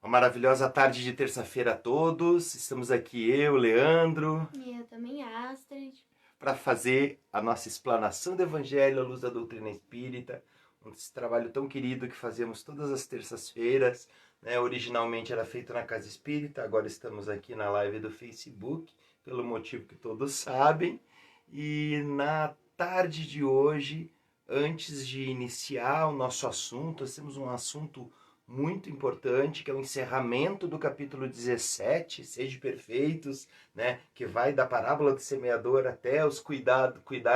Uma maravilhosa tarde de terça-feira a todos. Estamos aqui eu, Leandro, E eu também, Astrid. para fazer a nossa explanação do Evangelho à luz da doutrina espírita. Esse trabalho tão querido que fazemos todas as terças-feiras. Né? Originalmente era feito na Casa Espírita, agora estamos aqui na live do Facebook, pelo motivo que todos sabem. E na tarde de hoje, antes de iniciar o nosso assunto, nós temos um assunto muito importante, que é o encerramento do capítulo 17, Sede Perfeitos, né, que vai da parábola do semeador até os cuidar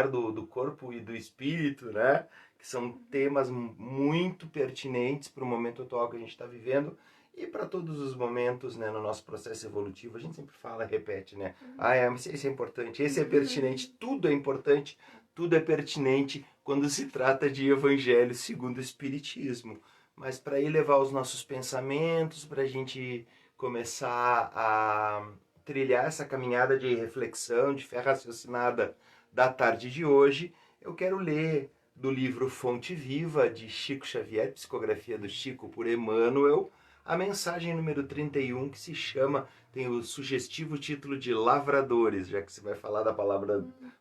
do corpo e do espírito, né, que são temas muito pertinentes para o momento atual que a gente está vivendo e para todos os momentos, né, no nosso processo evolutivo. A gente sempre fala, repete, né, mas esse é importante, esse é pertinente, tudo é importante, tudo é pertinente quando se trata de Evangelho segundo o Espiritismo. Mas para elevar os nossos pensamentos, para a gente começar a trilhar essa caminhada de reflexão, de fé raciocinada da tarde de hoje, eu quero ler do livro Fonte Viva, de Chico Xavier, Psicografia do Chico por Emmanuel, a mensagem número 31, que se chama, tem o sugestivo título de Lavradores, já que você vai falar da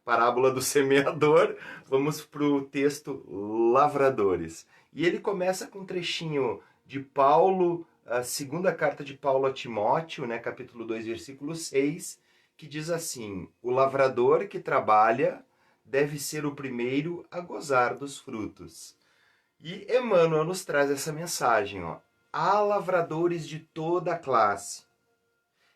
parábola do semeador, vamos para o texto Lavradores. E ele começa com um trechinho de Paulo, a segunda carta de Paulo a Timóteo, né, capítulo 2, versículo 6, que diz assim: o lavrador que trabalha deve ser o primeiro a gozar dos frutos. E Emmanuel nos traz essa mensagem, ó. Há lavradores de toda a classe.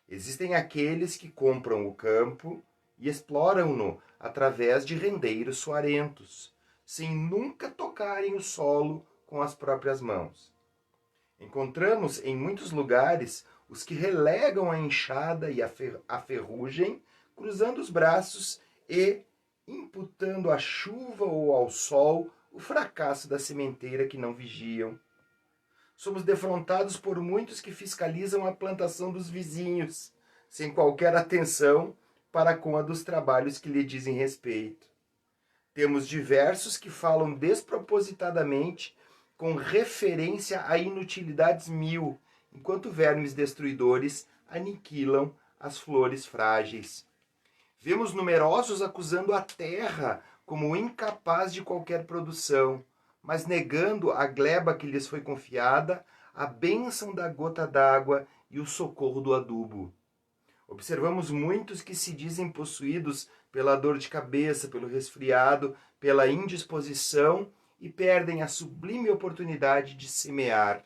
Existem aqueles que compram o campo e exploram-no através de rendeiros suarentos, sem nunca tocarem o solo com as próprias mãos. Encontramos em muitos lugares os que relegam a enxada e a ferrugem, cruzando os braços e imputando à chuva ou ao sol o fracasso da sementeira que não vigiam. Somos defrontados por muitos que fiscalizam a plantação dos vizinhos, sem qualquer atenção para com a dos trabalhos que lhe dizem respeito. Temos diversos que falam despropositadamente com referência a inutilidades mil, enquanto vermes destruidores aniquilam as flores frágeis. Vemos numerosos acusando a terra como incapaz de qualquer produção, mas negando a gleba que lhes foi confiada, a bênção da gota d'água e o socorro do adubo. Observamos muitos que se dizem possuídos pela dor de cabeça, pelo resfriado, pela indisposição e perdem a sublime oportunidade de semear.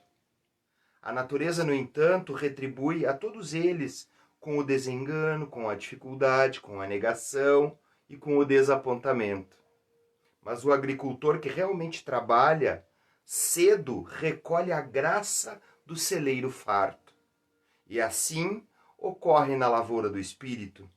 A natureza, no entanto, retribui a todos eles com o desengano, com a dificuldade, com a negação e com o desapontamento. Mas o agricultor que realmente trabalha, cedo recolhe a graça do celeiro farto. E assim ocorre na lavoura do espírito.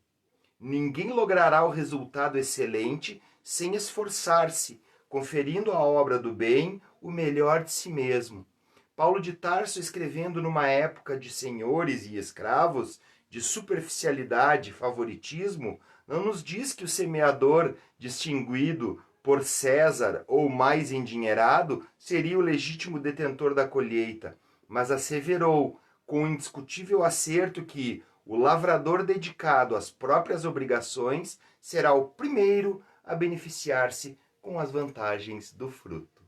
Ninguém logrará o resultado excelente sem esforçar-se, conferindo à obra do bem o melhor de si mesmo. Paulo de Tarso, escrevendo numa época de senhores e escravos, de superficialidade e favoritismo, não nos diz que o semeador, distinguido por César ou mais endinheirado, seria o legítimo detentor da colheita, mas asseverou, com indiscutível acerto, que o lavrador dedicado às próprias obrigações será o primeiro a beneficiar-se com as vantagens do fruto.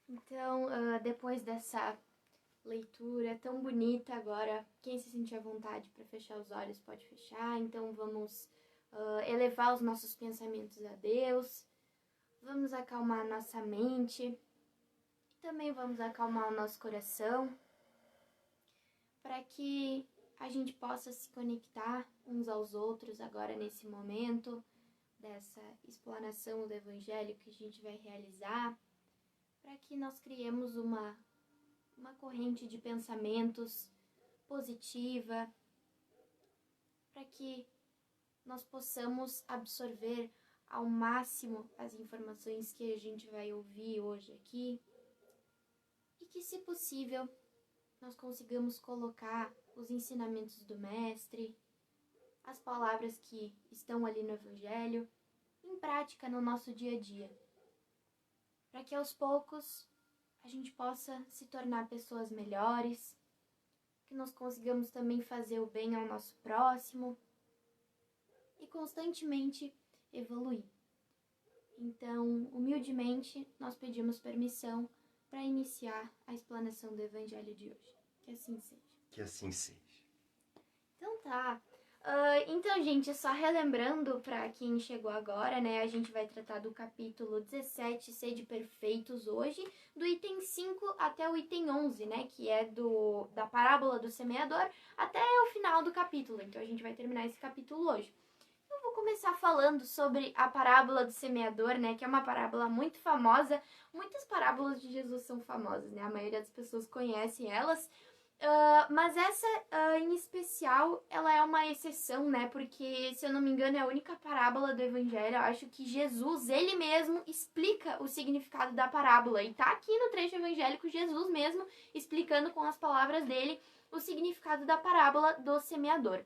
Então, depois dessa leitura tão bonita, agora quem se sentir à vontade para fechar os olhos pode fechar. Então vamos elevar os nossos pensamentos a Deus, vamos acalmar a nossa mente e também vamos acalmar o nosso coração para que a gente possa se conectar uns aos outros agora nesse momento dessa explanação do Evangelho que a gente vai realizar, para que nós criemos uma corrente de pensamentos positiva, para que nós possamos absorver ao máximo as informações que a gente vai ouvir hoje aqui e que, se possível, nós consigamos colocar os ensinamentos do Mestre, as palavras que estão ali no Evangelho, em prática no nosso dia a dia, para que aos poucos a gente possa se tornar pessoas melhores, que nós consigamos também fazer o bem ao nosso próximo e constantemente evoluir. Então, humildemente, nós pedimos permissão para iniciar a explanação do Evangelho de hoje. Que assim seja. Que assim seja. Então tá. Então, gente, só relembrando para quem chegou agora, né, a gente vai tratar do capítulo 17, Sede Perfeitos, hoje, do item 5 até o item 11, né, que é da parábola do semeador, até o final do capítulo. Então, a gente vai terminar esse capítulo hoje. Eu vou começar falando sobre a parábola do semeador, né, que é uma parábola muito famosa. Muitas parábolas de Jesus são famosas, né, a maioria das pessoas conhece elas. Mas essa em especial, ela é uma exceção, né? Porque, se eu não me engano, é a única parábola do Evangelho. Eu acho que Jesus, ele mesmo, explica o significado da parábola. E tá aqui no trecho evangélico Jesus mesmo explicando com as palavras dele o significado da parábola do semeador.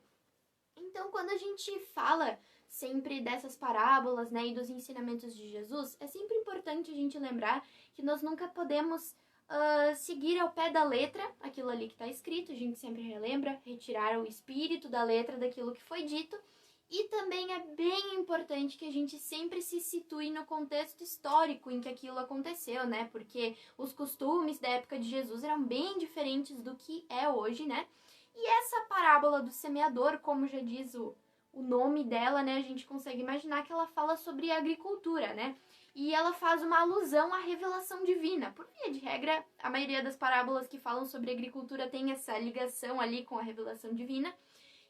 Então, quando a gente fala sempre dessas parábolas, né, e dos ensinamentos de Jesus, é sempre importante a gente lembrar que nós nunca podemos seguir ao pé da letra aquilo ali que está escrito. A gente sempre relembra, retirar o espírito da letra daquilo que foi dito. E também é bem importante que a gente sempre se situe no contexto histórico em que aquilo aconteceu, né? Porque os costumes da época de Jesus eram bem diferentes do que é hoje, né? E essa parábola do semeador, como já diz o nome dela, né? A gente consegue imaginar que ela fala sobre agricultura, né? E ela faz uma alusão à revelação divina. Por via de regra, a maioria das parábolas que falam sobre agricultura tem essa ligação ali com a revelação divina.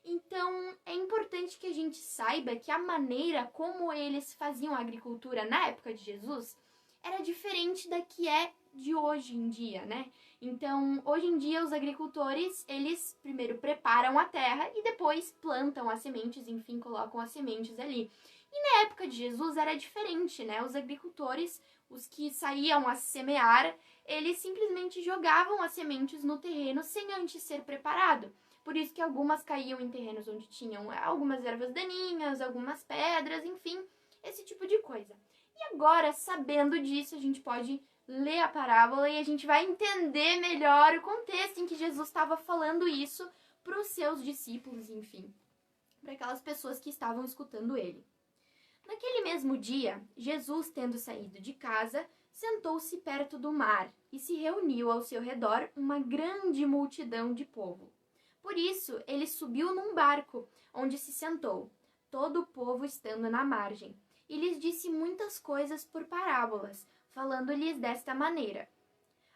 Então, é importante que a gente saiba que a maneira como eles faziam a agricultura na época de Jesus era diferente da que é de hoje em dia, né? Então, hoje em dia, os agricultores, eles primeiro preparam a terra e depois plantam as sementes, enfim, colocam as sementes ali. E na época de Jesus era diferente, né? Os agricultores, os que saíam a semear, eles simplesmente jogavam as sementes no terreno sem antes ser preparado. Por isso que algumas caíam em terrenos onde tinham algumas ervas daninhas, algumas pedras, enfim, esse tipo de coisa. E agora, sabendo disso, a gente pode ler a parábola e a gente vai entender melhor o contexto em que Jesus estava falando isso para os seus discípulos, enfim, para aquelas pessoas que estavam escutando ele. Naquele mesmo dia, Jesus, tendo saído de casa, sentou-se perto do mar e se reuniu ao seu redor uma grande multidão de povo. Por isso, ele subiu num barco, onde se sentou, todo o povo estando na margem, e lhes disse muitas coisas por parábolas, falando-lhes desta maneira: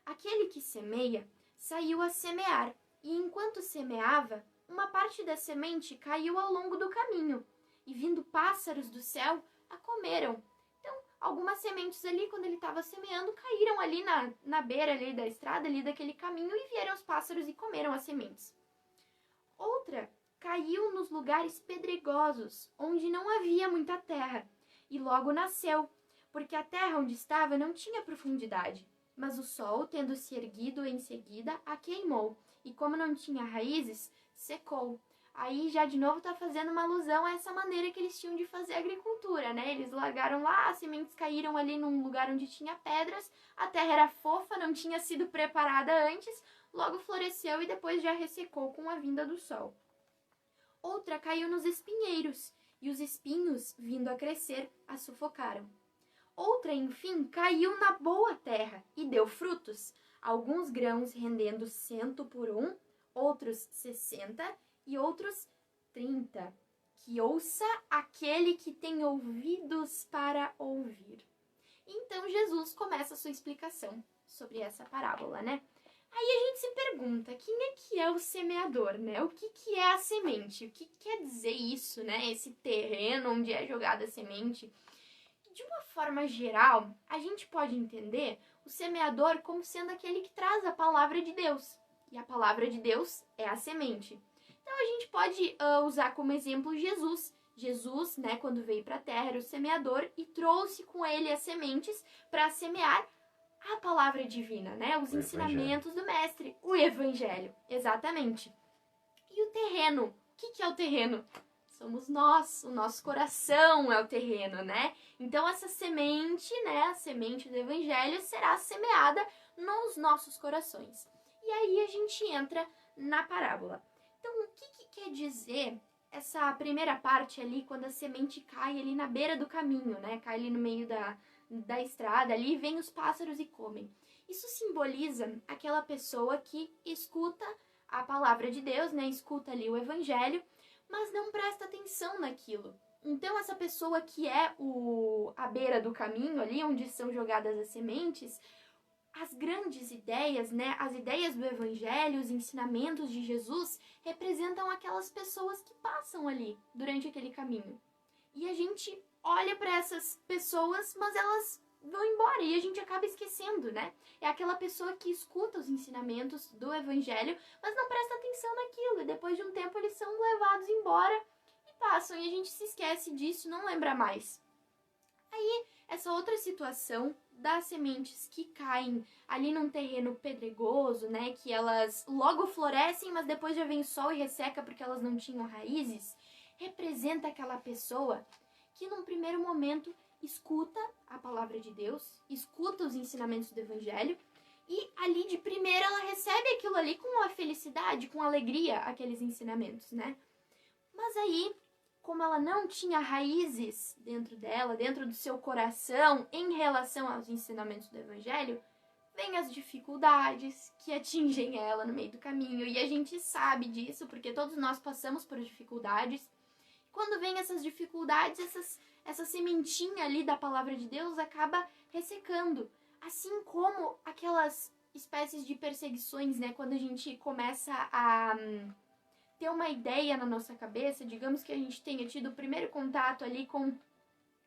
Aquele que semeia saiu a semear, e enquanto semeava, uma parte da semente caiu ao longo do caminho, e vindo pássaros do céu, a comeram. Então, algumas sementes ali, quando ele estava semeando, caíram ali na beira ali da estrada, ali daquele caminho, e vieram os pássaros e comeram as sementes. Outra caiu nos lugares pedregosos, onde não havia muita terra, e logo nasceu, porque a terra onde estava não tinha profundidade. Mas o sol, tendo se erguido em seguida, a queimou, e como não tinha raízes, secou. Aí já de novo está fazendo uma alusão a essa maneira que eles tinham de fazer agricultura, né? Eles largaram lá, as sementes caíram ali num lugar onde tinha pedras, a terra era fofa, não tinha sido preparada antes, logo floresceu e depois já ressecou com a vinda do sol. Outra caiu nos espinheiros, e os espinhos, vindo a crescer, a sufocaram. Outra, enfim, caiu na boa terra e deu frutos, alguns grãos rendendo 100 por 1, outros 60 e outros 30. Que ouça aquele que tem ouvidos para ouvir. Então Jesus começa a sua explicação sobre essa parábola, né? Aí a gente se pergunta, quem é que é o semeador, né? O que é a semente? O que quer dizer isso, né? Esse terreno onde é jogada a semente. De uma forma geral, a gente pode entender o semeador como sendo aquele que traz a palavra de Deus. E a palavra de Deus é a semente. Então a gente pode usar como exemplo Jesus. Jesus, né, quando veio para a terra, era o semeador e trouxe com ele as sementes para semear a palavra divina, né? Os ensinamentos do mestre, o evangelho, exatamente. E o terreno, o que é o terreno? Somos nós, o nosso coração é o terreno, né? Então essa semente, né, a semente do evangelho será semeada nos nossos corações. E aí a gente entra na parábola. Então, o que quer dizer essa primeira parte ali, quando a semente cai ali na beira do caminho, né? Cai ali no meio da estrada, ali vem os pássaros e comem. Isso simboliza aquela pessoa que escuta a palavra de Deus, né? Escuta ali o evangelho, mas não presta atenção naquilo. Então, essa pessoa que é a beira do caminho, ali onde são jogadas as sementes, as grandes ideias, né? As ideias do evangelho, os ensinamentos de Jesus, representam aquelas pessoas que passam ali durante aquele caminho. E a gente olha para essas pessoas, mas elas vão embora e a gente acaba esquecendo, né? É aquela pessoa que escuta os ensinamentos do evangelho, mas não presta atenção naquilo. E depois de um tempo eles são levados embora e passam. E a gente se esquece disso, não lembra mais. Aí, essa outra situação das sementes que caem ali num terreno pedregoso, né? Que elas logo florescem, mas depois já vem sol e resseca porque elas não tinham raízes. Representa aquela pessoa que num primeiro momento escuta a palavra de Deus, escuta os ensinamentos do evangelho e ali de primeira ela recebe aquilo ali com a felicidade, com alegria, aqueles ensinamentos, né? Mas aí, como ela não tinha raízes dentro dela, dentro do seu coração, em relação aos ensinamentos do evangelho, vem as dificuldades que atingem ela no meio do caminho. E a gente sabe disso, porque todos nós passamos por dificuldades. Quando vem essas dificuldades, essa sementinha ali da palavra de Deus acaba ressecando. Assim como aquelas espécies de perseguições, né? Quando a gente começa a ter uma ideia na nossa cabeça, digamos que a gente tenha tido o primeiro contato ali com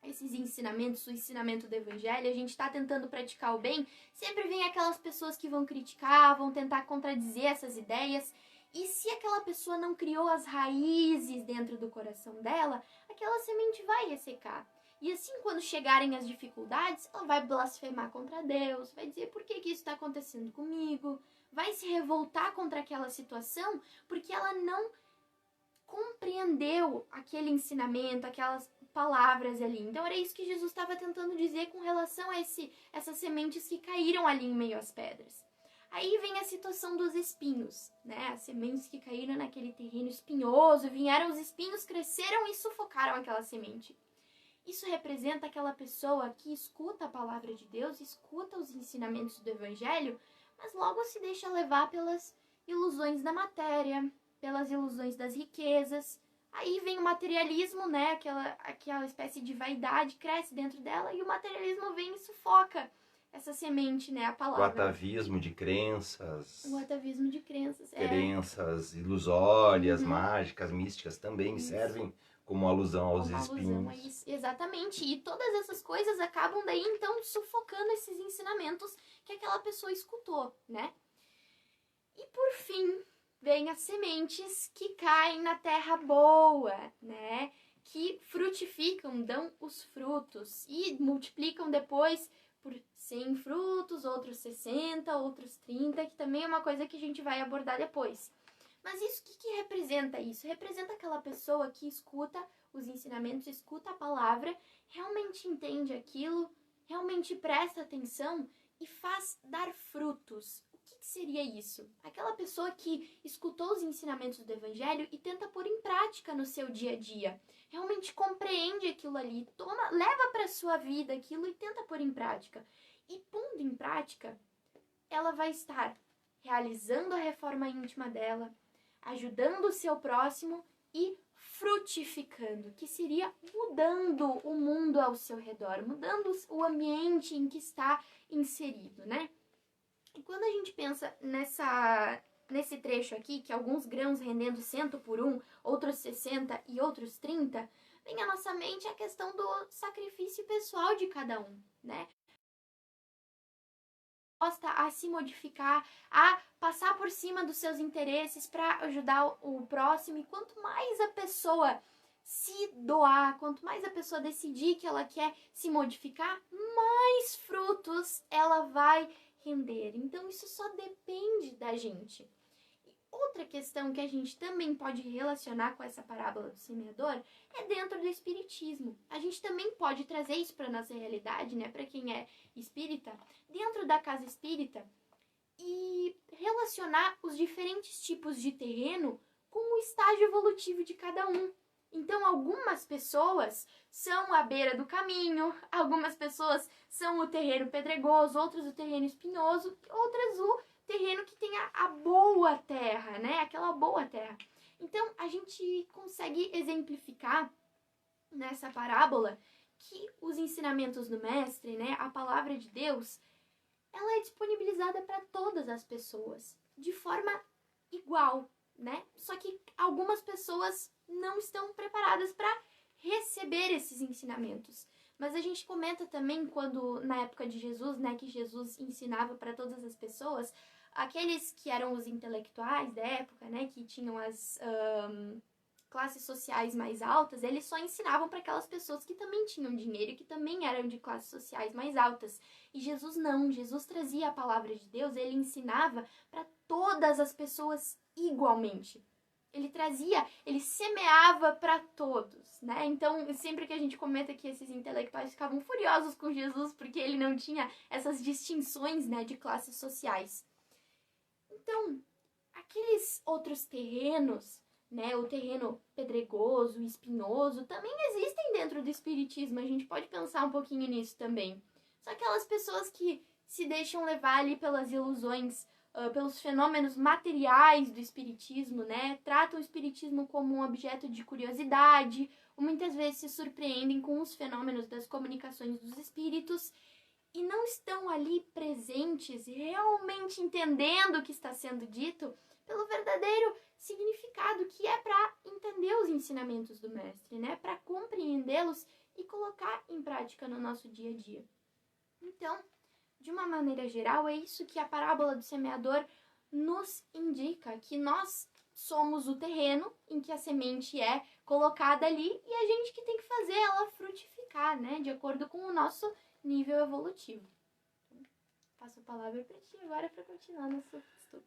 esses ensinamentos, o ensinamento do evangelho, a gente está tentando praticar o bem, sempre vem aquelas pessoas que vão criticar, vão tentar contradizer essas ideias. E se aquela pessoa não criou as raízes dentro do coração dela, aquela semente vai ressecar. E assim, quando chegarem as dificuldades, ela vai blasfemar contra Deus, vai dizer por que isso está acontecendo comigo, vai se revoltar contra aquela situação, porque ela não compreendeu aquele ensinamento, aquelas palavras ali. Então era isso que Jesus estava tentando dizer com relação a essas sementes que caíram ali em meio às pedras. Aí vem a situação dos espinhos, né? As sementes que caíram naquele terreno espinhoso, vieram os espinhos, cresceram e sufocaram aquela semente. Isso representa aquela pessoa que escuta a palavra de Deus, escuta os ensinamentos do evangelho, mas logo se deixa levar pelas ilusões da matéria, pelas ilusões das riquezas. Aí vem o materialismo, né? Aquela espécie de vaidade cresce dentro dela e o materialismo vem e sufoca essa semente, né? A palavra. O atavismo de crenças. O atavismo de crenças. Crenças ilusórias, mágicas, místicas também servem como alusão aos espinhos. Exatamente. E todas essas coisas acabam daí, então, sufocando esses ensinamentos que aquela pessoa escutou, né? E por fim, vem as sementes que caem na terra boa, né? Que frutificam, dão os frutos e multiplicam depois por 100 frutos, outros 60, outros 30, que também é uma coisa que a gente vai abordar depois. Mas isso, o que representa isso? Representa aquela pessoa que escuta os ensinamentos, escuta a palavra, realmente entende aquilo, realmente presta atenção e faz dar frutos. O que seria isso? Aquela pessoa que escutou os ensinamentos do evangelho e tenta pôr em prática no seu dia a dia. Realmente compreende aquilo ali, leva para a sua vida aquilo e tenta pôr em prática. E pondo em prática, ela vai estar realizando a reforma íntima dela, ajudando o seu próximo e frutificando, que seria mudando o mundo ao seu redor, mudando o ambiente em que está inserido, né? E quando a gente pensa nesse trecho aqui, que alguns grãos rendendo 100 por 1, outros 60 e outros 30, vem à nossa mente a questão do sacrifício pessoal de cada um, né? A se modificar, a passar por cima dos seus interesses para ajudar o próximo. E quanto mais a pessoa se doar, quanto mais a pessoa decidir que ela quer se modificar, mais frutos ela vai render. Então isso só depende da gente. outra questão que a gente também pode relacionar com essa parábola do semeador é dentro do espiritismo. A gente também pode trazer isso para nossa realidade, né? Para quem é espírita, dentro da casa espírita, e relacionar os diferentes tipos de terreno com o estágio evolutivo de cada um. Então, algumas pessoas são a beira do caminho, algumas pessoas são o terreno pedregoso, outras o terreno espinhoso, outras o terreno que tem a boa terra, né? Aquela boa terra. Então, a gente consegue exemplificar nessa parábola que os ensinamentos do mestre, né? A palavra de Deus, ela é disponibilizada para todas as pessoas, de forma igual, né? Só que algumas pessoas não estão preparadas para receber esses ensinamentos. Mas a gente comenta também quando, na época de Jesus, né, que Jesus ensinava para todas as pessoas, aqueles que eram os intelectuais da época, né, que tinham as classes sociais mais altas, eles só ensinavam para aquelas pessoas que também tinham dinheiro e que também eram de classes sociais mais altas. E Jesus não, Jesus trazia a palavra de Deus, ele ensinava para todas as pessoas igualmente. Ele trazia, ele semeava para todos, né? Então, sempre que a gente comenta que esses intelectuais ficavam furiosos com Jesus porque ele não tinha essas distinções, né, de classes sociais. Então, aqueles outros terrenos, né, o terreno pedregoso, espinhoso, também existem dentro do espiritismo. A gente pode pensar um pouquinho nisso também. São aquelas pessoas que se deixam levar ali pelas ilusões, pelos fenômenos materiais do espiritismo, né? Tratam o espiritismo como um objeto de curiosidade, ou muitas vezes se surpreendem com os fenômenos das comunicações dos espíritos e não estão ali presentes, realmente entendendo o que está sendo dito pelo verdadeiro significado, que é para entender os ensinamentos do mestre, né? Para compreendê-los e colocar em prática no nosso dia a dia. Então, de uma maneira geral, é isso que a parábola do semeador nos indica, que nós somos o terreno em que a semente é colocada ali e a gente que tem que fazer ela frutificar, né? De acordo com o nosso nível evolutivo. Então, passo a palavra para ti agora para continuar nosso estudo.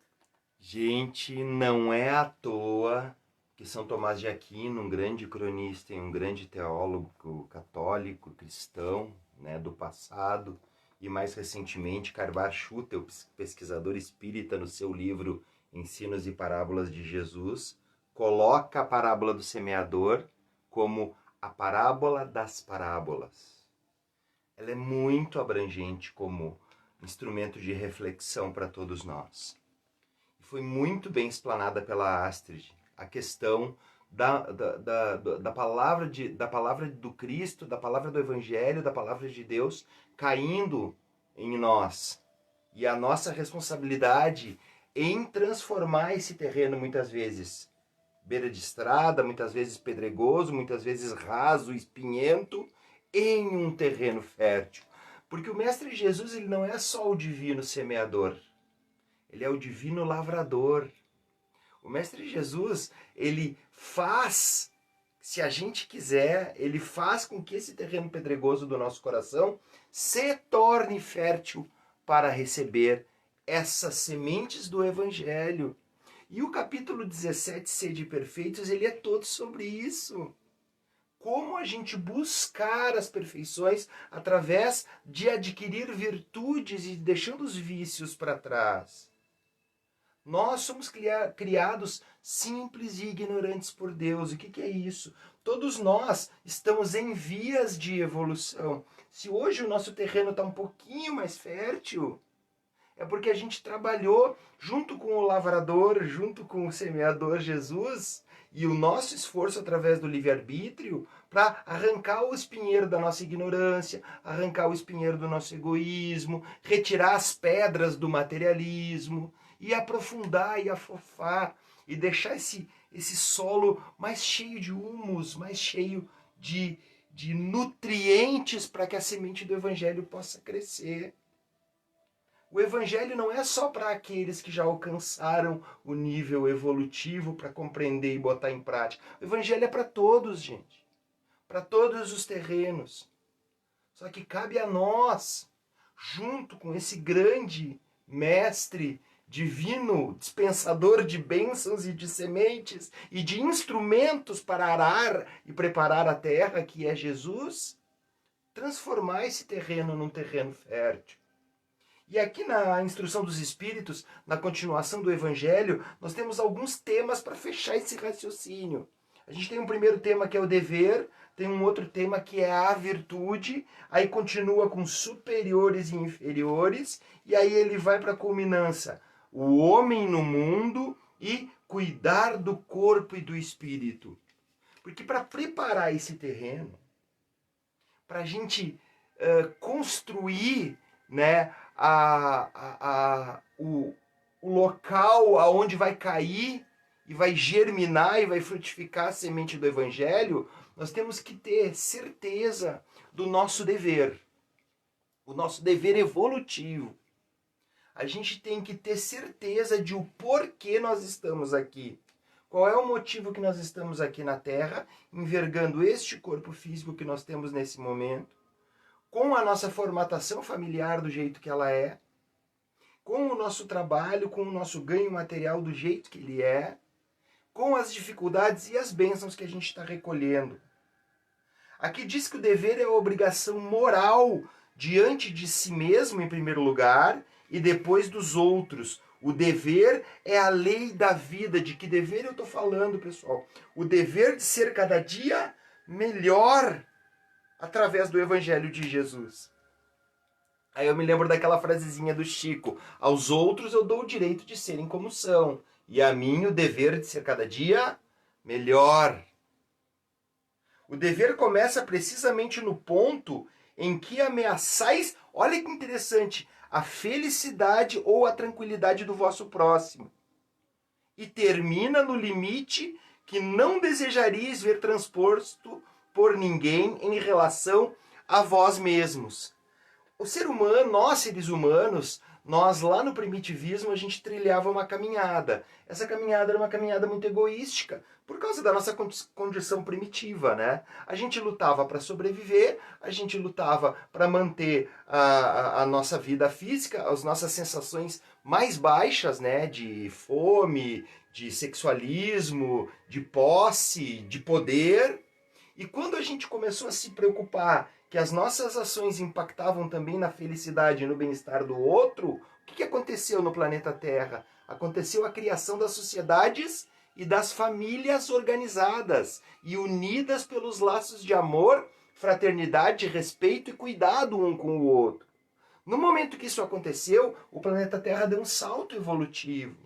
Gente, não é à toa que São Tomás de Aquino, um grande cronista e um grande teólogo católico, cristão, né, do passado, e mais recentemente Karvar Schutel, o pesquisador espírita, no seu livro Ensinos e Parábolas de Jesus, coloca a parábola do semeador como a parábola das parábolas. Ela é muito abrangente como instrumento de reflexão para todos nós. Foi muito bem explanada pela Astrid a questão da palavra do Cristo, da palavra do Evangelho, da palavra de Deus caindo em nós. E a nossa responsabilidade em transformar esse terreno, muitas vezes beira de estrada, muitas vezes pedregoso, muitas vezes raso, espinhento, em um terreno fértil. Porque o Mestre Jesus, ele não é só o divino semeador, ele é o divino lavrador. O Mestre Jesus, ele faz, se a gente quiser, ele faz com que esse terreno pedregoso do nosso coração se torne fértil para receber essas sementes do Evangelho. E o capítulo 17, Sede Perfeitos, ele é todo sobre isso. Como a gente buscar as perfeições através de adquirir virtudes e deixando os vícios para trás. Nós somos criados simples e ignorantes por Deus. O que é isso? Todos nós estamos em vias de evolução. Se hoje o nosso terreno está um pouquinho mais fértil, é porque a gente trabalhou junto com o lavrador, junto com o semeador Jesus, e o nosso esforço através do livre-arbítrio para arrancar o espinheiro da nossa ignorância, arrancar o espinheiro do nosso egoísmo, retirar as pedras do materialismo, e aprofundar e afofar e deixar esse solo mais cheio de humus, mais cheio de nutrientes para que a semente do Evangelho possa crescer. O Evangelho não é só para aqueles que já alcançaram o nível evolutivo para compreender e botar em prática. O Evangelho é para todos, gente. Para todos os terrenos. Só que cabe a nós, junto com esse grande mestre divino dispensador de bênçãos e de sementes e de instrumentos para arar e preparar a terra, que é Jesus, transformar esse terreno num terreno fértil. E aqui na instrução dos Espíritos, na continuação do Evangelho, nós temos alguns temas para fechar esse raciocínio. A gente tem um primeiro tema que é o dever, tem um outro tema que é a virtude, aí continua com superiores e inferiores, e aí ele vai para a culminância, o homem no mundo e cuidar do corpo e do espírito. Porque para preparar esse terreno, para a gente construir, né, o local aonde vai cair e vai germinar e vai frutificar a semente do Evangelho, nós temos que ter certeza do nosso dever, o nosso dever evolutivo. A gente tem que ter certeza de o porquê nós estamos aqui. Qual é o motivo que nós estamos aqui na Terra, envergando este corpo físico que nós temos nesse momento, com a nossa formatação familiar do jeito que ela é, com o nosso trabalho, com o nosso ganho material do jeito que ele é, com as dificuldades e as bênçãos que a gente está recolhendo. Aqui diz que o dever é a obrigação moral diante de si mesmo, em primeiro lugar, e depois dos outros. O dever é a lei da vida. De que dever eu estou falando, pessoal? O dever de ser cada dia melhor através do Evangelho de Jesus. Aí eu me lembro daquela frasezinha do Chico: aos outros eu dou o direito de serem como são, e a mim o dever de ser cada dia melhor. O dever começa precisamente no ponto em que ameaçais, olha que interessante, a felicidade ou a tranquilidade do vosso próximo. E termina no limite que não desejaríeis ver transposto por ninguém em relação a vós mesmos. O ser humano, nós seres humanos, nós lá no primitivismo a gente trilhava uma caminhada. Essa caminhada era uma caminhada muito egoística, por causa da nossa condição primitiva, né? A gente lutava para sobreviver, a gente lutava para manter a nossa vida física, as nossas sensações mais baixas, né? De fome, de sexualismo, de posse, de poder. E quando a gente começou a se preocupar que as nossas ações impactavam também na felicidade e no bem-estar do outro, o que aconteceu no planeta Terra? Aconteceu a criação das sociedades e das famílias organizadas e unidas pelos laços de amor, fraternidade, respeito e cuidado um com o outro. No momento que isso aconteceu, o planeta Terra deu um salto evolutivo.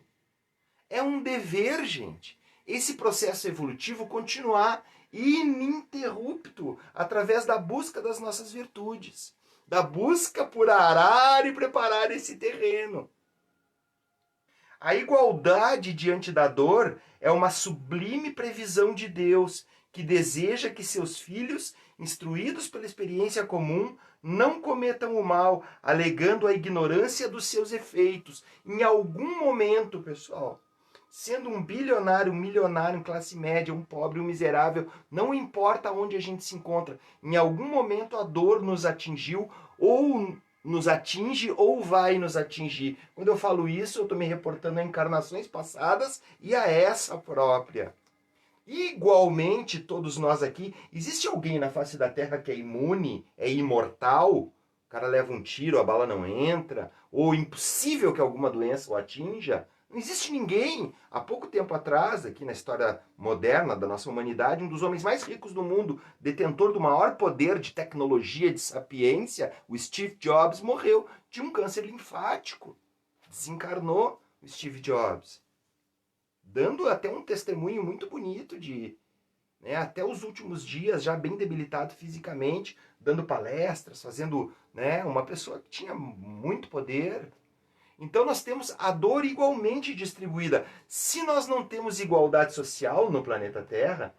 É um dever, gente, esse processo evolutivo continuar ininterrupto através da busca das nossas virtudes, da busca por arar e preparar esse terreno. A igualdade diante da dor é uma sublime previsão de Deus, que deseja que seus filhos, instruídos pela experiência comum, não cometam o mal, alegando a ignorância dos seus efeitos. Em algum momento, pessoal, sendo um bilionário, um milionário, classe média, um pobre, um miserável, não importa onde a gente se encontra, em algum momento a dor nos atingiu, ou nos atinge, ou vai nos atingir. Quando eu falo isso, eu estou me reportando a encarnações passadas e a essa própria. Igualmente, todos nós aqui, existe alguém na face da Terra que é imune, é imortal? O cara leva um tiro, a bala não entra, ou impossível que alguma doença o atinja? Não existe ninguém. Há pouco tempo atrás, aqui na história moderna da nossa humanidade, um dos homens mais ricos do mundo, detentor do maior poder de tecnologia, de sapiência, o Steve Jobs, morreu de um câncer linfático. Desencarnou o Steve Jobs. Dando até um testemunho muito bonito de, né, até os últimos dias, já bem debilitado fisicamente, dando palestras, fazendo, né, uma pessoa que tinha muito poder. Então nós temos a dor igualmente distribuída. Se nós não temos igualdade social no planeta Terra,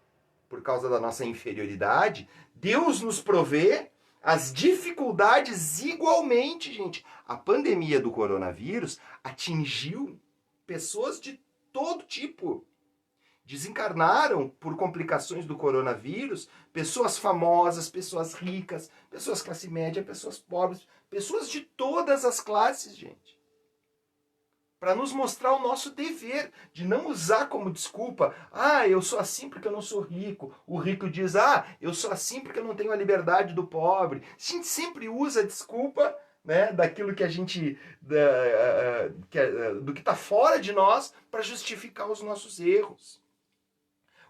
por causa da nossa inferioridade, Deus nos provê as dificuldades igualmente, gente. A pandemia do coronavírus atingiu pessoas de todo tipo. Desencarnaram por complicações do coronavírus pessoas famosas, pessoas ricas, pessoas classe média, pessoas pobres, pessoas de todas as classes, gente. para nos mostrar o nosso dever, de não usar como desculpa, eu sou assim porque eu não sou rico. O rico diz, eu sou assim porque eu não tenho a liberdade do pobre. A gente sempre usa a desculpa, né, daquilo que a gente, do que está fora de nós, para justificar os nossos erros.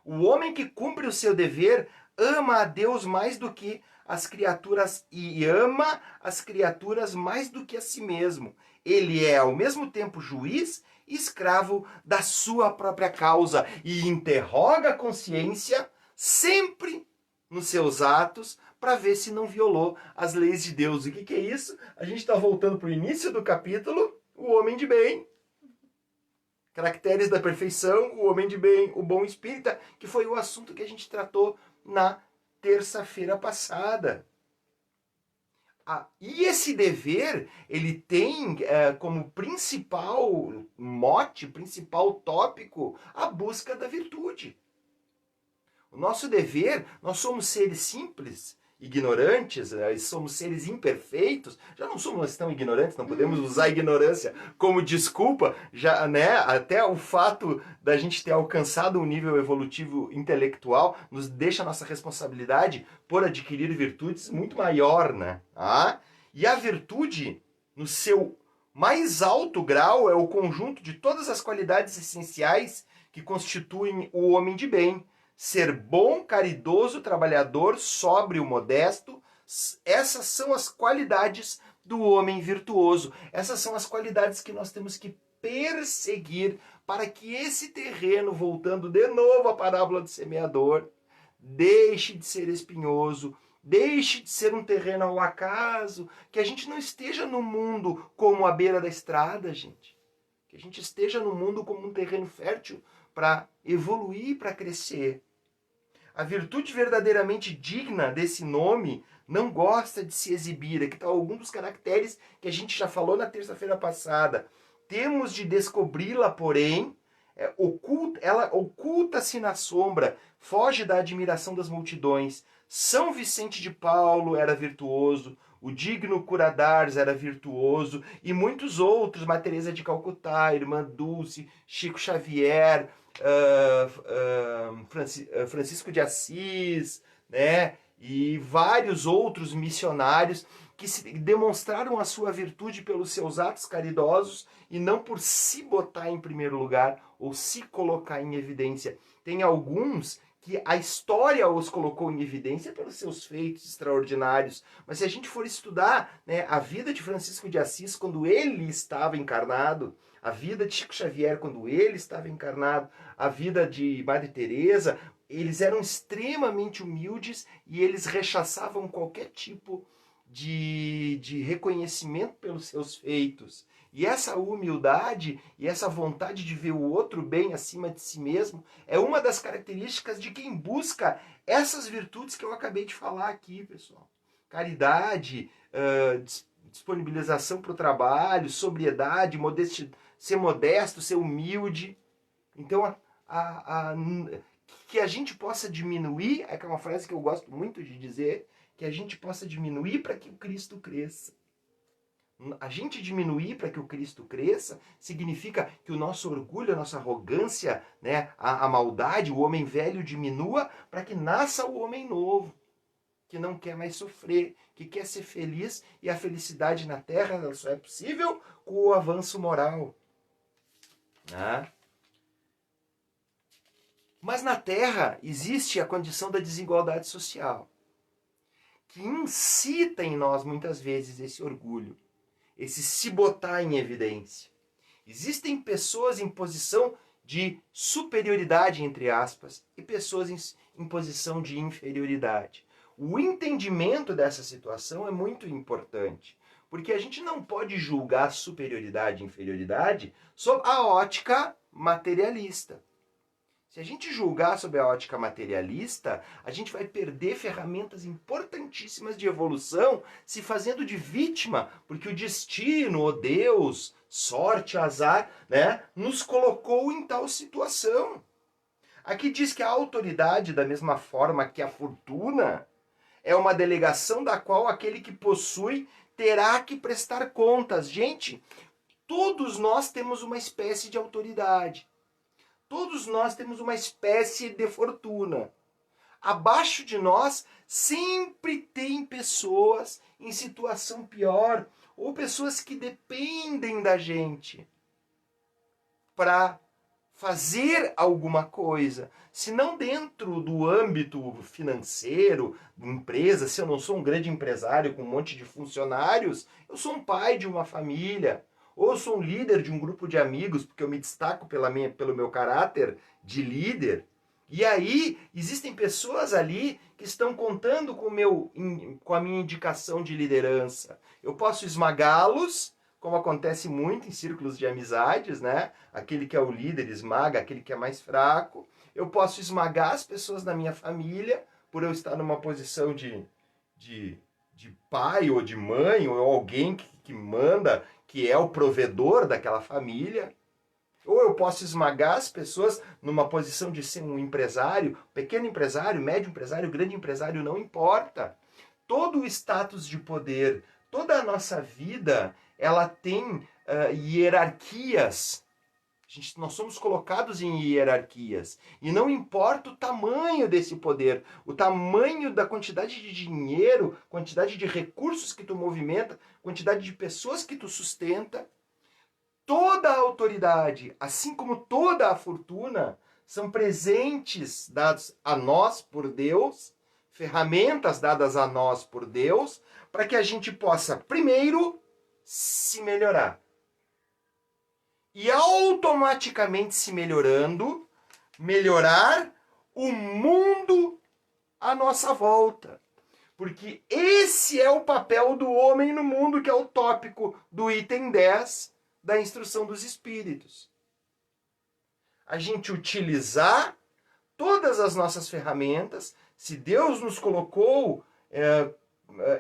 O homem que cumpre o seu dever ama a Deus mais do que as criaturas e ama as criaturas mais do que a si mesmo. Ele é ao mesmo tempo juiz e escravo da sua própria causa e interroga a consciência sempre nos seus atos para ver se não violou as leis de Deus. O que é isso? A gente está voltando para o início do capítulo, o homem de bem. Caracteres da perfeição, o homem de bem, o bom espírita, que foi o assunto que a gente tratou na terça-feira passada. E esse dever, ele tem como principal mote, principal tópico, a busca da virtude. O nosso dever, nós somos seres simples, ignorantes, somos seres imperfeitos, já não somos tão ignorantes, não podemos usar a ignorância como desculpa, já, né? Até o fato da gente ter alcançado um nível evolutivo intelectual nos deixa a nossa responsabilidade por adquirir virtudes muito maior, né? E a virtude, no seu mais alto grau, é o conjunto de todas as qualidades essenciais que constituem o homem de bem. Ser bom, caridoso, trabalhador, sóbrio, modesto, essas são as qualidades do homem virtuoso. Essas são as qualidades que nós temos que perseguir para que esse terreno, voltando de novo à parábola do semeador, deixe de ser espinhoso, deixe de ser um terreno ao acaso, que a gente não esteja no mundo como a beira da estrada, gente. Que a gente esteja no mundo como um terreno fértil para evoluir, para crescer. A virtude verdadeiramente digna desse nome não gosta de se exibir. Aqui está algum dos caracteres que a gente já falou na terça-feira passada. Temos de descobri-la, porém, ela oculta-se na sombra, foge da admiração das multidões. São Vicente de Paulo era virtuoso, o digno Curadars era virtuoso, e muitos outros, Maria Teresa de Calcutá, Irmã Dulce, Chico Xavier, Francisco de Assis, né? E vários outros missionários que demonstraram a sua virtude pelos seus atos caridosos e não por se botar em primeiro lugar ou se colocar em evidência. Tem alguns que a história os colocou em evidência pelos seus feitos extraordinários. Mas se a gente for estudar, né, a vida de Francisco de Assis quando ele estava encarnado, a vida de Chico Xavier quando ele estava encarnado, a vida de Madre Teresa, eles eram extremamente humildes e eles rechaçavam qualquer tipo de reconhecimento pelos seus feitos. E essa humildade e essa vontade de ver o outro bem acima de si mesmo é uma das características de quem busca essas virtudes que eu acabei de falar aqui, pessoal. Caridade, disponibilização para o trabalho, sobriedade, ser modesto, ser humilde. Então, que a gente possa diminuir, é uma frase que eu gosto muito de dizer, que a gente possa diminuir para que o Cristo cresça. A gente diminuir para que o Cristo cresça significa que o nosso orgulho, a nossa arrogância, né, a maldade, o homem velho diminua para que nasça o homem novo, que não quer mais sofrer, que quer ser feliz, e a felicidade na Terra ela só é possível com o avanço moral. Né? Mas na Terra existe a condição da desigualdade social, que incita em nós muitas vezes esse orgulho, esse se botar em evidência. Existem pessoas em posição de superioridade, entre aspas, e pessoas em posição de inferioridade. O entendimento dessa situação é muito importante, porque a gente não pode julgar superioridade e inferioridade sob a ótica materialista. Se a gente julgar sob a ótica materialista, a gente vai perder ferramentas importantíssimas de evolução, se fazendo de vítima, porque o destino, ou Deus, sorte, azar, né, nos colocou em tal situação. Aqui diz que a autoridade, da mesma forma que a fortuna, é uma delegação da qual aquele que possui terá que prestar contas. Gente, todos nós temos uma espécie de autoridade. Todos nós temos uma espécie de fortuna. Abaixo de nós sempre tem pessoas em situação pior ou pessoas que dependem da gente para fazer alguma coisa. Se não dentro do âmbito financeiro, empresa, se eu não sou um grande empresário com um monte de funcionários, eu sou um pai de uma família, ou eu sou um líder de um grupo de amigos, porque eu me destaco pelo meu caráter de líder. E aí, existem pessoas ali que estão contando com a minha indicação de liderança. Eu posso esmagá-los, como acontece muito em círculos de amizades, né? Aquele que é o líder esmaga aquele que é mais fraco. Eu posso esmagar as pessoas da minha família, por eu estar numa posição de pai ou de mãe, ou alguém que manda, que é o provedor daquela família. Ou eu posso esmagar as pessoas numa posição de ser um empresário, pequeno empresário, médio empresário, grande empresário, não importa. Todo o status de poder, toda a nossa vida, ela tem hierarquias. Nós somos colocados em hierarquias. E não importa o tamanho desse poder, o tamanho da quantidade de dinheiro, quantidade de recursos que tu movimenta, quantidade de pessoas que tu sustenta, toda a autoridade, assim como toda a fortuna, são presentes dados a nós por Deus, ferramentas dadas a nós por Deus, para que a gente possa, primeiro, se melhorar. E automaticamente se melhorando, melhorar o mundo à nossa volta. Porque esse é o papel do homem no mundo, que é o tópico do item 10 da instrução dos espíritos. A gente utilizar todas as nossas ferramentas. Se Deus nos colocou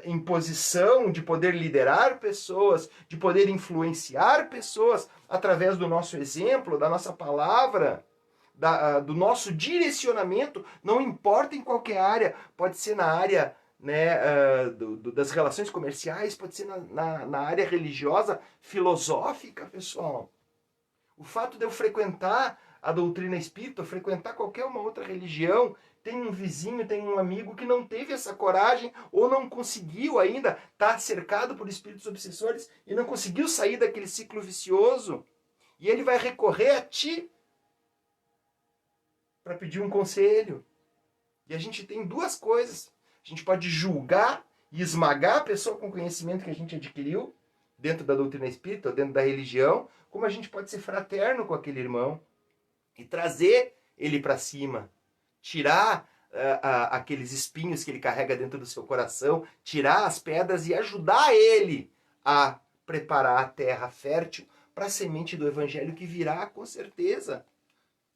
em posição de poder liderar pessoas, de poder influenciar pessoas através do nosso exemplo, da nossa palavra, do nosso direcionamento, não importa em qualquer área, pode ser na área, né, das relações comerciais, pode ser na área religiosa, filosófica, pessoal. O fato de eu frequentar a doutrina espírita, frequentar qualquer uma outra religião, tem um vizinho, tem um amigo que não teve essa coragem ou não conseguiu ainda estar cercado por espíritos obsessores e não conseguiu sair daquele ciclo vicioso. E ele vai recorrer a ti para pedir um conselho. E a gente tem duas coisas. A gente pode julgar e esmagar a pessoa com o conhecimento que a gente adquiriu dentro da doutrina espírita, ou dentro da religião, como a gente pode ser fraterno com aquele irmão e trazer ele para cima. Tirar aqueles espinhos que ele carrega dentro do seu coração, tirar as pedras e ajudar ele a preparar a terra fértil para a semente do evangelho que virá com certeza.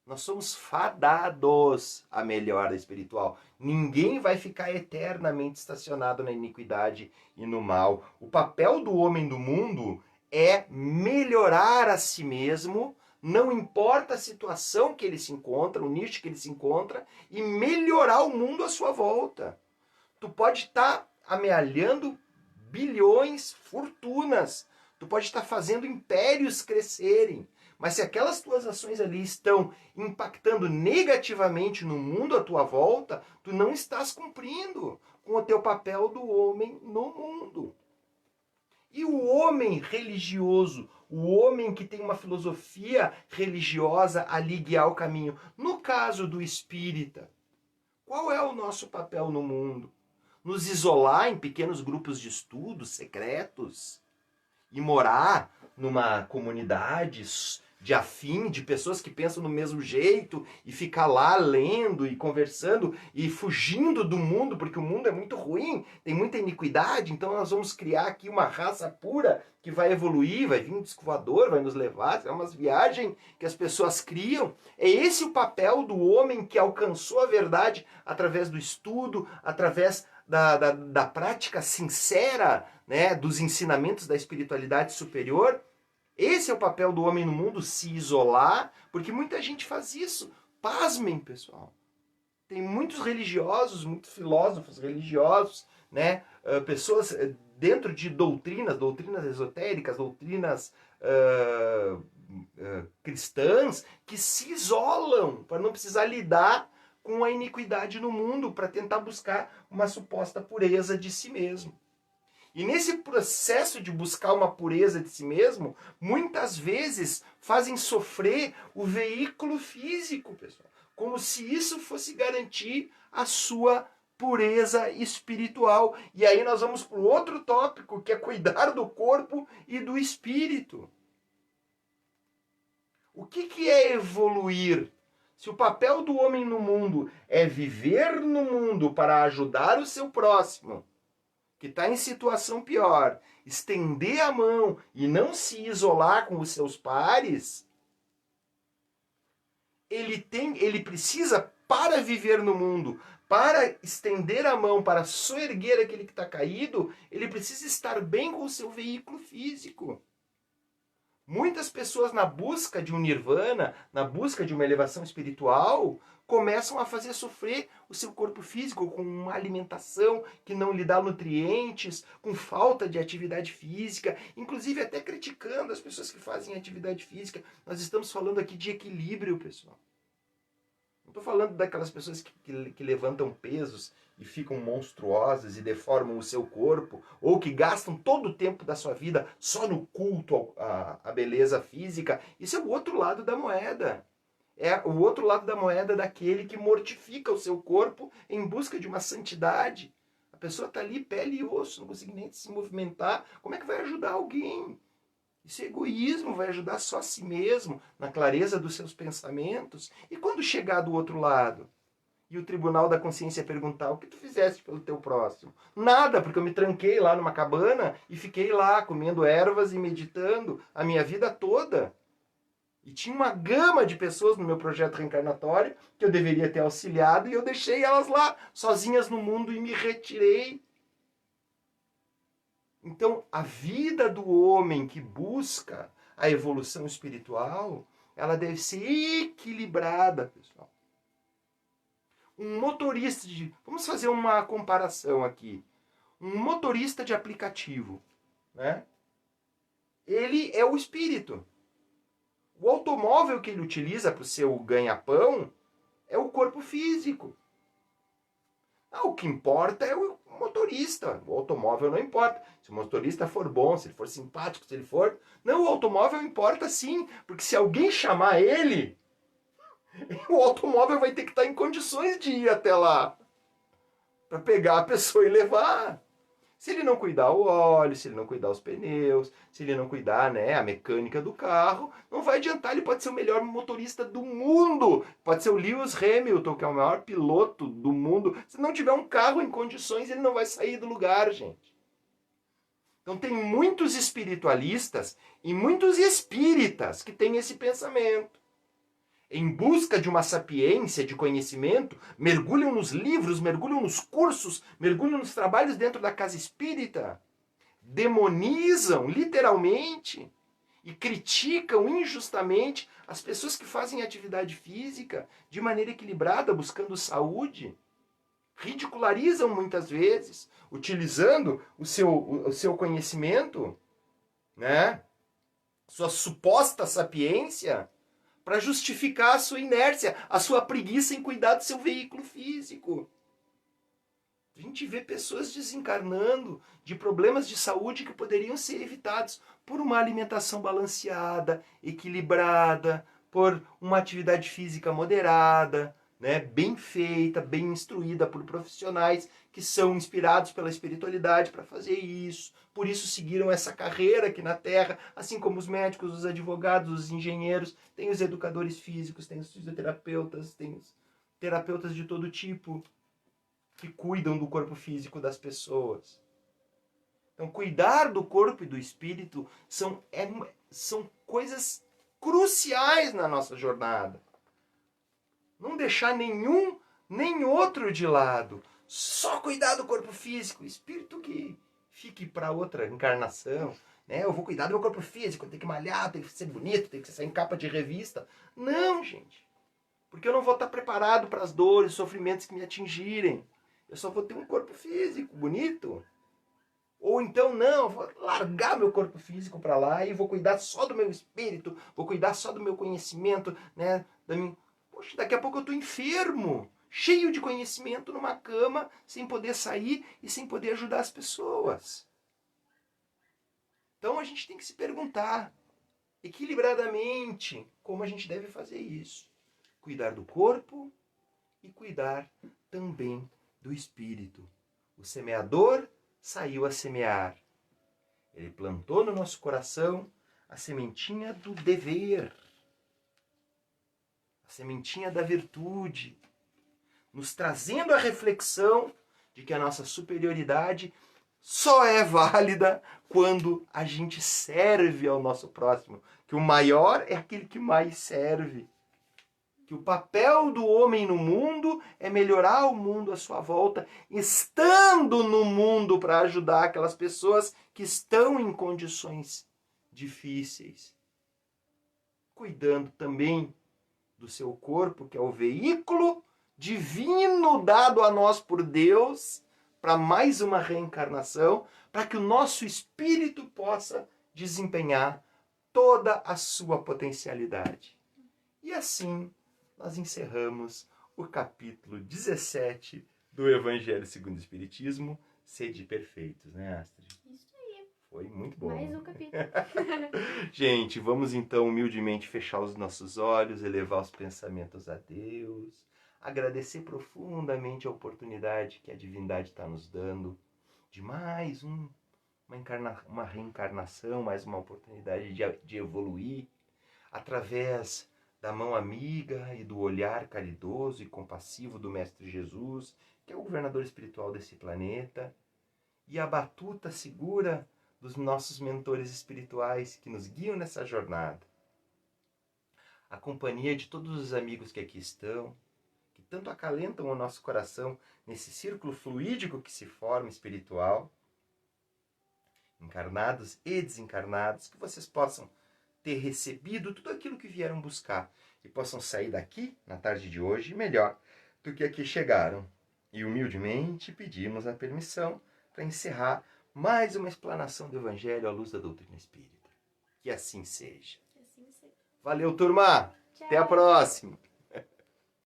Nós somos fadados à melhora espiritual. Ninguém vai ficar eternamente estacionado na iniquidade e no mal. O papel do homem do mundo é melhorar a si mesmo, não importa a situação que ele se encontra, o nicho que ele se encontra, e melhorar o mundo à sua volta. Tu pode estar amealhando bilhões, fortunas. Tu pode estar fazendo impérios crescerem. Mas se aquelas tuas ações ali estão impactando negativamente no mundo à tua volta, tu não estás cumprindo com o teu papel do homem no mundo. E o homem religioso, o homem que tem uma filosofia religiosa a lhe guiar o caminho. No caso do espírita, qual é o nosso papel no mundo? Nos isolar em pequenos grupos de estudos secretos? E morar numa comunidade de pessoas que pensam do mesmo jeito e ficar lá lendo e conversando e fugindo do mundo, porque o mundo é muito ruim, tem muita iniquidade, então nós vamos criar aqui uma raça pura que vai evoluir, vai vir um disco voador, vai nos levar, é umas viagens que as pessoas criam. É esse o papel do homem que alcançou a verdade através do estudo, através da prática sincera, né, dos ensinamentos da espiritualidade superior. Esse é o papel do homem no mundo, se isolar, porque muita gente faz isso. Pasmem, pessoal. Tem muitos religiosos, muitos filósofos religiosos, né, pessoas dentro de doutrinas esotéricas, doutrinas cristãs, que se isolam para não precisar lidar com a iniquidade no mundo, para tentar buscar uma suposta pureza de si mesmo. E nesse processo de buscar uma pureza de si mesmo, muitas vezes fazem sofrer o veículo físico, pessoal. Como se isso fosse garantir a sua pureza espiritual. E aí nós vamos para o outro tópico, que é cuidar do corpo e do espírito. O que é evoluir? Se o papel do homem no mundo é viver no mundo para ajudar o seu próximo, que está em situação pior, estender a mão e não se isolar com os seus pares, ele precisa, para viver no mundo, para estender a mão, para soerguer aquele que está caído, ele precisa estar bem com o seu veículo físico. Muitas pessoas, na busca de um nirvana, na busca de uma elevação espiritual, começam a fazer sofrer o seu corpo físico com uma alimentação que não lhe dá nutrientes, com falta de atividade física, inclusive até criticando as pessoas que fazem atividade física. Nós estamos falando aqui de equilíbrio, pessoal. Não estou falando daquelas pessoas que levantam pesos e ficam monstruosas e deformam o seu corpo, ou que gastam todo o tempo da sua vida só no culto à beleza física. Isso é o outro lado da moeda. É o outro lado da moeda daquele que mortifica o seu corpo em busca de uma santidade. A pessoa está ali, pele e osso, não consegue nem se movimentar. Como é que vai ajudar alguém? Isso é egoísmo, vai ajudar só a si mesmo, na clareza dos seus pensamentos. E quando chegar do outro lado, e o tribunal da consciência perguntar: o que tu fizeste pelo teu próximo? Nada, porque eu me tranquei lá numa cabana e fiquei lá comendo ervas e meditando a minha vida toda. E tinha uma gama de pessoas no meu projeto reencarnatório que eu deveria ter auxiliado, e eu deixei elas lá, sozinhas no mundo, e me retirei. Então, a vida do homem que busca a evolução espiritual, ela deve ser equilibrada, pessoal. Um motorista de... Vamos fazer uma comparação aqui. Um motorista de aplicativo, né? Ele é o espírito. O automóvel que ele utiliza para o seu ganha-pão é o corpo físico. O que importa é o motorista. O automóvel não importa. Se o motorista for bom, se ele for simpático, se ele for... Não, o automóvel importa sim, porque se alguém chamar ele, o automóvel vai ter que estar em condições de ir até lá para pegar a pessoa e levar. Se ele não cuidar o óleo, se ele não cuidar os pneus, se ele não cuidar, né, a mecânica do carro, não vai adiantar. Ele pode ser o melhor motorista do mundo. Pode ser o Lewis Hamilton, que é o maior piloto do mundo. Se não tiver um carro em condições, ele não vai sair do lugar, gente. Então tem muitos espiritualistas e muitos espíritas que têm esse pensamento. Em busca de uma sapiência, de conhecimento, mergulham nos livros, mergulham nos cursos, mergulham nos trabalhos dentro da casa espírita, demonizam, literalmente, e criticam injustamente as pessoas que fazem atividade física de maneira equilibrada, buscando saúde. Ridicularizam muitas vezes, utilizando o seu conhecimento, né? Sua suposta sapiência, para justificar a sua inércia, a sua preguiça em cuidar do seu veículo físico. A gente vê pessoas desencarnando de problemas de saúde que poderiam ser evitados por uma alimentação balanceada, equilibrada, por uma atividade física moderada, né, bem feita, bem instruída por profissionais que são inspirados pela espiritualidade para fazer isso. Por isso seguiram essa carreira aqui na Terra, assim como os médicos, os advogados, os engenheiros, tem os educadores físicos, tem os fisioterapeutas, tem os terapeutas de todo tipo que cuidam do corpo físico das pessoas. Então, cuidar do corpo e do espírito são coisas cruciais na nossa jornada. Não deixar nenhum nem outro de lado. Só cuidar do corpo físico. O espírito que fique para outra encarnação. Né? Eu vou cuidar do meu corpo físico, eu tenho que malhar, tenho que ser bonito, tenho que sair em capa de revista. Não, gente. Porque eu não vou estar preparado para as dores, sofrimentos que me atingirem. Eu só vou ter um corpo físico bonito. Ou então, não, vou largar meu corpo físico para lá e vou cuidar só do meu espírito, vou cuidar só do meu conhecimento, né? Poxa, daqui a pouco eu estou enfermo, cheio de conhecimento numa cama, sem poder sair e sem poder ajudar as pessoas. Então a gente tem que se perguntar, equilibradamente, como a gente deve fazer isso. Cuidar do corpo e cuidar também do espírito. O semeador saiu a semear. Ele plantou no nosso coração a sementinha do dever, a sementinha da virtude, nos trazendo a reflexão de que a nossa superioridade só é válida quando a gente serve ao nosso próximo, que o maior é aquele que mais serve. Que o papel do homem no mundo é melhorar o mundo à sua volta, estando no mundo para ajudar aquelas pessoas que estão em condições difíceis. Cuidando também do seu corpo, que é o veículo divino dado a nós por Deus, para mais uma reencarnação, para que o nosso espírito possa desempenhar toda a sua potencialidade. E assim nós encerramos o capítulo 17 do Evangelho segundo o Espiritismo, Sede Perfeitos, né, Astrid? Isso aí. Foi muito bom. Mais um capítulo. Gente, vamos então humildemente fechar os nossos olhos, elevar os pensamentos a Deus, agradecer profundamente a oportunidade que a divindade está nos dando de mais uma reencarnação, mais uma oportunidade de evoluir através da mão amiga e do olhar caridoso e compassivo do Mestre Jesus, que é o governador espiritual desse planeta, e a batuta segura dos nossos mentores espirituais que nos guiam nessa jornada. A companhia de todos os amigos que aqui estão, que tanto acalentam o nosso coração nesse círculo fluídico que se forma espiritual, encarnados e desencarnados, que vocês possam ter recebido tudo aquilo que vieram buscar e possam sair daqui, na tarde de hoje, melhor do que aqui chegaram. E humildemente pedimos a permissão para encerrar mais uma explanação do Evangelho à luz da doutrina espírita. Que assim seja. Que assim seja. Valeu, turma! Tchau. Até a próxima!